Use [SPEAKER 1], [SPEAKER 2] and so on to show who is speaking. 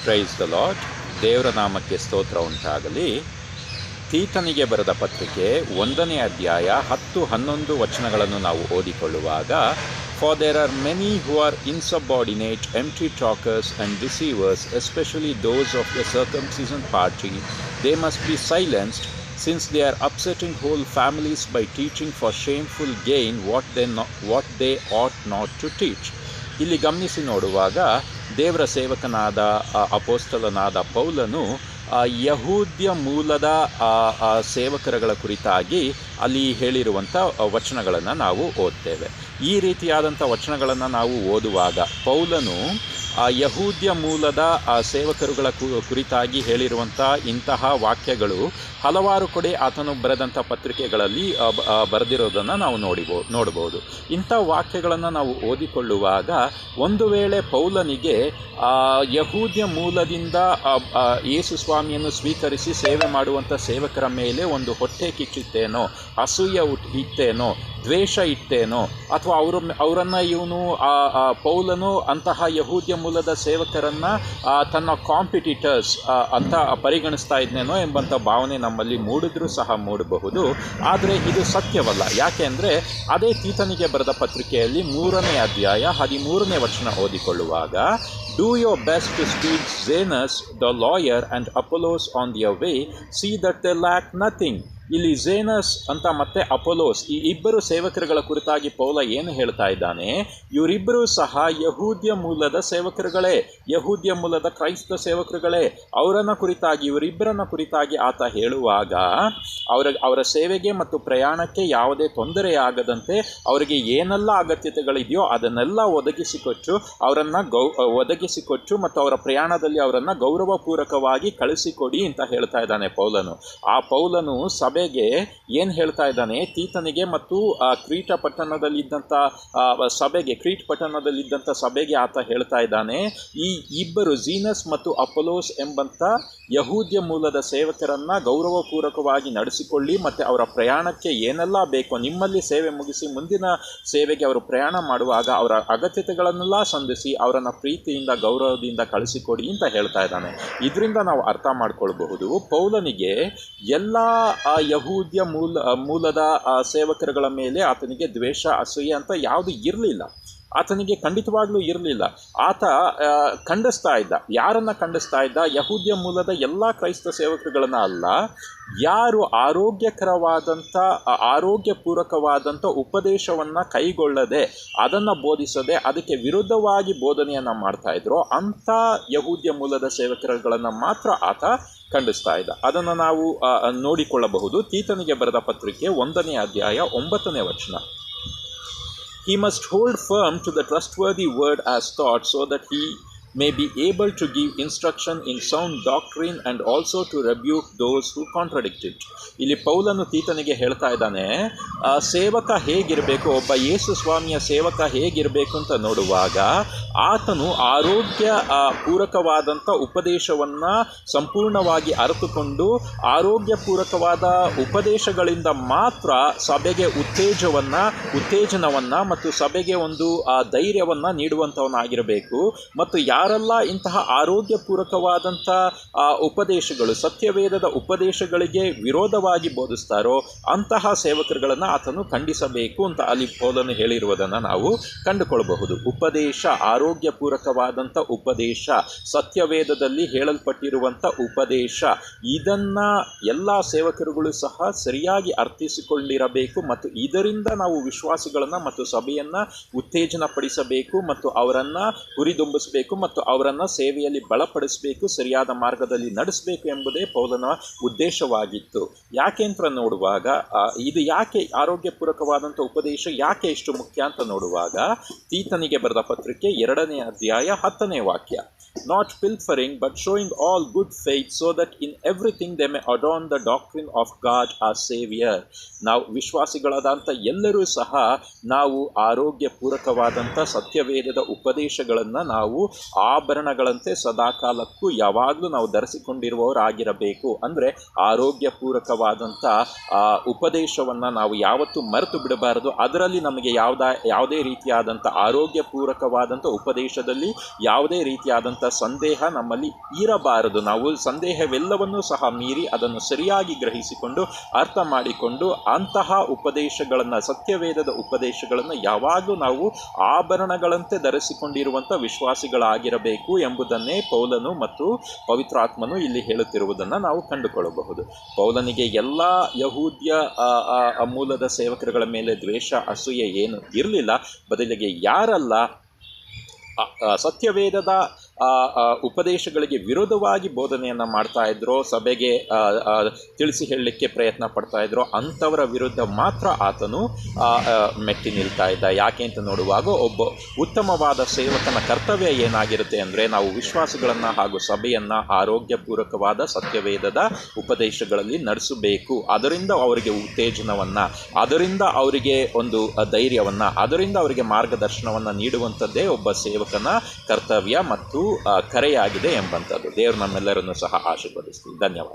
[SPEAKER 1] Praise the lord. ದೇವರ ನಾಮಕ್ಕೆ ಸ್ತೋತ್ರ ಉಂಟಾಗಲಿ. ತೀತನಿಗೆ ಬರೆದ ಪತ್ರಿಕೆ 1ನೇ ಅಧ್ಯಾಯ 10-11 ವಚನಗಳನ್ನು ನಾವು ಓದಿಕೊಳ್ಳುವಾಗ, For there are many who are insubordinate, empty talkers and deceivers, especially those of the circumcision party. They must be silenced, since they are upsetting whole families by teaching for shameful gain what they ought not to teach. ಇಲ್ಲಿ ಗಮನಿಸಿ ನೋಡುವಾಗ, ದೇವರ ಸೇವಕನಾದ ಅಪೋಸ್ತಲನಾದ ಪೌಲನು ಯಹೂದ್ಯ ಮೂಲದ ಸೇವಕರುಗಳ ಕುರಿತಾಗಿ ಅಲ್ಲಿ ಹೇಳಿರುವಂಥ ವಚನಗಳನ್ನು ನಾವು ಓದ್ತೇವೆ. ಈ ರೀತಿಯಾದಂಥ ವಚನಗಳನ್ನು ನಾವು ಓದುವಾಗ ಪೌಲನು ಯಹೂದ್ಯ ಮೂಲದ ಸೇವಕರುಗಳ ಕುರಿತಾಗಿ ಹೇಳಿರುವಂಥ ಇಂತಹ ವಾಕ್ಯಗಳು ಹಲವಾರು ಕಡೆ ಆತನು ಬರೆದಂಥ ಪತ್ರಿಕೆಗಳಲ್ಲಿ ಬರೆದಿರೋದನ್ನು ನಾವು ನೋಡ್ಬೋದು. ಇಂಥ ವಾಕ್ಯಗಳನ್ನು ನಾವು ಓದಿಕೊಳ್ಳುವಾಗ, ಒಂದು ವೇಳೆ ಪೌಲನಿಗೆ ಯಹೂದ್ಯ ಮೂಲದಿಂದ ಯೇಸು ಸ್ವಾಮಿಯನ್ನು ಸ್ವೀಕರಿಸಿ ಸೇವೆ ಮಾಡುವಂಥ ಸೇವಕರ ಮೇಲೆ ಒಂದು ಹೊಟ್ಟೆ ಕಿಚ್ಚಿತ್ತೇನೋ, ಅಸೂಯೆ ಇತ್ತೇನೋ, ದ್ವೇಷ ಇತ್ತೇನೋ, ಅಥವಾ ಅವರನ್ನು ಇವನು ಪೌಲನು ಅಂತಹ ಯಹೂದ್ಯ ಮೂಲದ ಸೇವಕರನ್ನು ತನ್ನ ಕಾಂಪಿಟಿಟರ್ಸ್ ಅಂತ ಪರಿಗಣಿಸ್ತಾ ಇದ್ನೇನೋ ಎಂಬಂಥ ಭಾವನೆ ನಮ್ಮಲ್ಲಿ ಮೂಡಿದ್ರೂ ಸಹ ಮೂಡಬಹುದು. ಆದರೆ ಇದು ಸತ್ಯವಲ್ಲ. ಯಾಕೆ ಅಂದರೆ ಅದೇ ತೀತನಿಗೆ ಬರೆದ ಪತ್ರಿಕೆಯಲ್ಲಿ 3ನೇ ಅಧ್ಯಾಯ 13ನೇ ವಚನ ಓದಿಕೊಳ್ಳುವಾಗ, Do your best to speak Zenas the lawyer and Apollos on their way, see that they lack nothing. ಇಲ್ಲಿ ಝೇನಸ್ ಅಂತ ಮತ್ತೆ ಅಪೋಲೋಸ್, ಈ ಇಬ್ಬರು ಸೇವಕರುಗಳ ಕುರಿತಾಗಿ ಪೌಲ ಏನು ಹೇಳ್ತಾ ಇದ್ದಾನೆ? ಇವರಿಬ್ಬರು ಸಹ ಯಹೂದ್ಯ ಮೂಲದ ಸೇವಕರುಗಳೇ, ಯಹೂದ್ಯ ಮೂಲದ ಕ್ರೈಸ್ತ ಸೇವಕರುಗಳೇ. ಇವರಿಬ್ಬರನ್ನ ಕುರಿತಾಗಿ ಆತ ಹೇಳುವಾಗ, ಅವರ ಸೇವೆಗೆ ಮತ್ತು ಪ್ರಯಾಣಕ್ಕೆ ಯಾವುದೇ ತೊಂದರೆಯಾಗದಂತೆ ಅವರಿಗೆ ಏನೆಲ್ಲ ಅಗತ್ಯತೆಗಳಿದೆಯೋ ಅದನ್ನೆಲ್ಲ ಒದಗಿಸಿಕೊಟ್ಟು ಮತ್ತು ಅವರ ಪ್ರಯಾಣದಲ್ಲಿ ಅವರನ್ನು ಗೌರವಪೂರ್ವಕವಾಗಿ ಕಳಿಸಿಕೊಡಿ ಅಂತ ಹೇಳ್ತಾ ಇದ್ದಾನೆ ಪೌಲನು. ಆ ಪೌಲನು ಸಭೆಗೆ ಏನು ಹೇಳ್ತಾ ಇದ್ದಾನೆ? ತೀತನಿಗೆ ಮತ್ತು ಕ್ರೀಟ್ ಪಟ್ಟಣದಲ್ಲಿದ್ದಂಥ ಸಭೆಗೆ ಆತ ಹೇಳ್ತಾ ಇದ್ದಾನೆ, ಈ ಇಬ್ಬರು ಝೀನಸ್ ಮತ್ತು ಅಪೋಲೋಸ್ ಎಂಬಂಥ ಯಹೂದ್ಯ ಮೂಲದ ಸೇವಕರನ್ನು ಗೌರವಪೂರ್ವಕವಾಗಿ ನಡೆಸಿಕೊಳ್ಳಿ, ಮತ್ತು ಅವರ ಪ್ರಯಾಣಕ್ಕೆ ಏನೆಲ್ಲ ಬೇಕೋ, ನಿಮ್ಮಲ್ಲಿ ಸೇವೆ ಮುಗಿಸಿ ಮುಂದಿನ ಸೇವೆಗೆ ಅವರು ಪ್ರಯಾಣ ಮಾಡುವಾಗ ಅವರ ಅಗತ್ಯತೆಗಳನ್ನೆಲ್ಲ ಸಂಧಿಸಿ ಅವರನ್ನು ಪ್ರೀತಿಯಿಂದ ಗೌರವದಿಂದ ಕಳಿಸಿಕೊಡಿ ಅಂತ ಹೇಳ್ತಾ ಇದ್ದಾನೆ. ಇದರಿಂದ ನಾವು ಅರ್ಥ ಮಾಡ್ಕೊಳ್ಬಹುದು, ಪೌಲನಿಗೆ ಎಲ್ಲ ಯಹೂದ್ಯ ಮೂಲದ ಸೇವಕರುಗಳ ಮೇಲೆ ಆತನಿಗೆ ದ್ವೇಷ, ಅಸೂಯೆ ಅಂತ ಯಾವುದು ಇರಲಿಲ್ಲ. ಆತನಿಗೆ ಖಂಡಿತವಾಗ್ಲೂ ಇರಲಿಲ್ಲ. ಆತ ಯಾರನ್ನು ಖಂಡಿಸ್ತಾ ಇದ್ದ? ಯಹೂದ್ಯ ಮೂಲದ ಎಲ್ಲ ಕ್ರೈಸ್ತ ಸೇವಕರುಗಳನ್ನ ಅಲ್ಲ, ಯಾರು ಆರೋಗ್ಯಪೂರ್ವಕವಾದಂಥ ಉಪದೇಶವನ್ನು ಕೈಗೊಳ್ಳದೆ, ಅದನ್ನು ಬೋಧಿಸದೆ, ಅದಕ್ಕೆ ವಿರುದ್ಧವಾಗಿ ಬೋಧನೆಯನ್ನು ಮಾಡ್ತಾ ಇದ್ರು ಅಂಥ ಯಹೂದ್ಯ ಮೂಲದ ಸೇವಕರುಗಳನ್ನು ಮಾತ್ರ ಆತ ಖಂಡಿಸ್ತಾ ಇದ್ದ. ಅದನ್ನು ನಾವು ನೋಡಿಕೊಳ್ಳಬಹುದು. ತೀತನಿಗೆ ಬರೆದ ಪತ್ರಿಕೆ 1ನೇ ಅಧ್ಯಾಯ 9ನೇ ವಚನ. He must hold firm to the trustworthy word as taught, so that he may be able to give instruction in sound doctrine and also to rebuke those who contradict it. ಇಲ್ಲಿ ಪೌಲನು ತೀತನಿಗೆ ಹೇಳ್ತಾ ಇದ್ದಾನೆ, ಸೇವಕ ಹೇಗಿರಬೇಕು, ಒಬ್ಬ ಯೇಸು ಸ್ವಾಮಿಯ ಸೇವಕ ಹೇಗಿರಬೇಕು ಅಂತ ನೋಡುವಾಗ, ಆತನು ಪೂರಕವಾದಂಥ ಉಪದೇಶವನ್ನು ಸಂಪೂರ್ಣವಾಗಿ ಅರಿತುಕೊಂಡು ಆರೋಗ್ಯಪೂರ್ವಕವಾದ ಉಪದೇಶಗಳಿಂದ ಮಾತ್ರ ಸಭೆಗೆ ಉತ್ತೇಜನವನ್ನು ಮತ್ತು ಸಭೆಗೆ ಒಂದು ಧೈರ್ಯವನ್ನು ನೀಡುವಂಥವನಾಗಿರಬೇಕು. ಮತ್ತು ಯಾರೆಲ್ಲ ಇಂತಹ ಆರೋಗ್ಯಪೂರ್ವಕವಾದಂಥ ಉಪದೇಶಗಳು, ಸತ್ಯವೇದದ ಉಪದೇಶಗಳಿಗೆ ವಿರೋಧವಾಗಿ ಬೋಧಿಸ್ತಾರೋ ಅಂತಹ ಸೇವಕರುಗಳನ್ನು ಆತನು ಖಂಡಿಸಬೇಕು ಅಂತ ಅಲ್ಲಿ ಪೌಲನು ಹೇಳಿರುವುದನ್ನು ನಾವು ಕಂಡುಕೊಳ್ಳಬಹುದು. ಉಪದೇಶ, ಆರೋಗ್ಯಪೂರ್ವಕವಾದಂಥ ಉಪದೇಶ, ಸತ್ಯವೇದದಲ್ಲಿ ಹೇಳಲ್ಪಟ್ಟಿರುವಂಥ ಉಪದೇಶ, ಇದನ್ನು ಎಲ್ಲ ಸೇವಕರುಗಳು ಸಹ ಸರಿಯಾಗಿ ಅರ್ಥಿಸಿಕೊಂಡಿರಬೇಕು. ಮತ್ತು ಇದರಿಂದ ನಾವು ವಿಶ್ವಾಸಿಗಳನ್ನು ಮತ್ತು ಸಭೆಯನ್ನು ಉತ್ತೇಜನಪಡಿಸಬೇಕು ಮತ್ತು ಅವರನ್ನು ಹುರಿದುಂಬಿಸಬೇಕು ಮತ್ತು ಅವರನ್ನು ಸೇವೆಯಲ್ಲಿ ಬಲಪಡಿಸಬೇಕು, ಸರಿಯಾದ ಮಾರ್ಗದಲ್ಲಿ ನಡೆಸಬೇಕು ಎಂಬುದೇ ಪೌಲನ ಉದ್ದೇಶವಾಗಿತ್ತು. ಯಾಕೆ ಅಂತ ನೋಡುವಾಗ, ಇದು ಯಾಕೆ ಆರೋಗ್ಯಪೂರ್ವಕವಾದಂಥ ಉಪದೇಶ ಯಾಕೆ ಇಷ್ಟು ಮುಖ್ಯ ಅಂತ ನೋಡುವಾಗ, ತೀತನಿಗೆ ಬರೆದ ಪತ್ರಿಕೆ 2ನೇ ಅಧ್ಯಾಯ 10ನೇ ವಾಕ್ಯ. Not pilfering, but showing all good faith, so that in everything they may adorn the doctrine of God our Savior. ನಾವು ವಿಶ್ವಾಸಿಗಳಾದಂಥ ಎಲ್ಲರೂ ಸಹ ನಾವು ಆರೋಗ್ಯಪೂರ್ವಕವಾದಂಥ ಸತ್ಯವೇದದ ಉಪದೇಶಗಳನ್ನು ನಾವು ಆಭರಣಗಳಂತೆ ಸದಾಕಾಲಕ್ಕೂ ಯಾವಾಗಲೂ ನಾವು ಧರಿಸಿಕೊಂಡಿರುವವರಾಗಿರಬೇಕು. ಅಂದರೆ ಆರೋಗ್ಯಪೂರ್ವಕವಾದಂಥ ಉಪದೇಶವನ್ನು ನಾವು ಯಾವತ್ತೂ ಮರೆತು ಬಿಡಬಾರದು. ಅದರಲ್ಲಿ ನಮಗೆ ಯಾವುದೇ ರೀತಿಯಾದಂಥ ಆರೋಗ್ಯಪೂರ್ವಕವಾದಂಥ ಉಪದೇಶದಲ್ಲಿ ಯಾವುದೇ ರೀತಿಯಾದಂಥ ಎಂಬಂಥ ಸಂದೇಹ ನಮ್ಮಲ್ಲಿ ಇರಬಾರದು. ನಾವು ಸಂದೇಹವೆಲ್ಲವನ್ನೂ ಸಹ ಮೀರಿ ಅದನ್ನು ಸರಿಯಾಗಿ ಗ್ರಹಿಸಿಕೊಂಡು ಅರ್ಥ ಮಾಡಿಕೊಂಡು ಅಂತಹ ಉಪದೇಶಗಳನ್ನು, ಸತ್ಯವೇದದ ಉಪದೇಶಗಳನ್ನು ಯಾವಾಗಲೂ ನಾವು ಆಭರಣಗಳಂತೆ ಧರಿಸಿಕೊಂಡಿರುವಂಥ ವಿಶ್ವಾಸಿಗಳಾಗಿರಬೇಕು ಎಂಬುದನ್ನೇ ಪೌಲನು ಮತ್ತು ಪವಿತ್ರಾತ್ಮನು ಇಲ್ಲಿ ಹೇಳುತ್ತಿರುವುದನ್ನು ನಾವು ಕಂಡುಕೊಳ್ಳಬಹುದು. ಪೌಲನಿಗೆ ಎಲ್ಲ ಯಹೂದ್ಯ ಮೂಲದ ಸೇವಕರುಗಳ ಮೇಲೆ ದ್ವೇಷ, ಅಸೂಯೆ ಏನು ಇರಲಿಲ್ಲ. ಬದಲಿಗೆ ಯಾರಲ್ಲ ಸತ್ಯವೇದದ ಉಪದೇಶಗಳಿಗೆ ವಿರೋಧವಾಗಿ ಬೋಧನೆಯನ್ನು ಮಾಡ್ತಾ ಇದ್ರೋ, ಸಭೆಗೆ ತಿಳಿಸಿ ಹೇಳಲಿಕ್ಕೆ ಪ್ರಯತ್ನ ಪಡ್ತಾ ಇದ್ರೋ ಅಂಥವರ ವಿರುದ್ಧ ಮಾತ್ರ ಆತನು ಮೆಟ್ಟಿ ನಿಲ್ತಾ ಇದ್ದ. ಯಾಕೆ ಅಂತ ನೋಡುವಾಗ ಒಬ್ಬ ಉತ್ತಮವಾದ ಸೇವಕನ ಕರ್ತವ್ಯ ಏನಾಗಿರುತ್ತೆ ಅಂದರೆ, ನಾವು ವಿಶ್ವಾಸಿಗಳನ್ನು ಹಾಗೂ ಸಭೆಯನ್ನು ಆರೋಗ್ಯಪೂರ್ವಕವಾದ ಸತ್ಯವೇದದ ಉಪದೇಶಗಳಲ್ಲಿ ನಡೆಸಬೇಕು. ಅದರಿಂದ ಅವರಿಗೆ ಉತ್ತೇಜನವನ್ನು, ಅದರಿಂದ ಅವರಿಗೆ ಒಂದು ಧೈರ್ಯವನ್ನು, ಅದರಿಂದ ಅವರಿಗೆ ಮಾರ್ಗದರ್ಶನವನ್ನು ನೀಡುವಂಥದ್ದೇ ಒಬ್ಬ ಸೇವಕನ ಕರ್ತವ್ಯ ಮತ್ತು ಕರೆಯಾಗಿದೆ ಎಂಬಂಥದ್ದು. ದೇವರು ನಮ್ಮೆಲ್ಲರನ್ನು ಸಹ ಆಶೀರ್ವದಿಸ್ತೀವಿ. ಧನ್ಯವಾದ.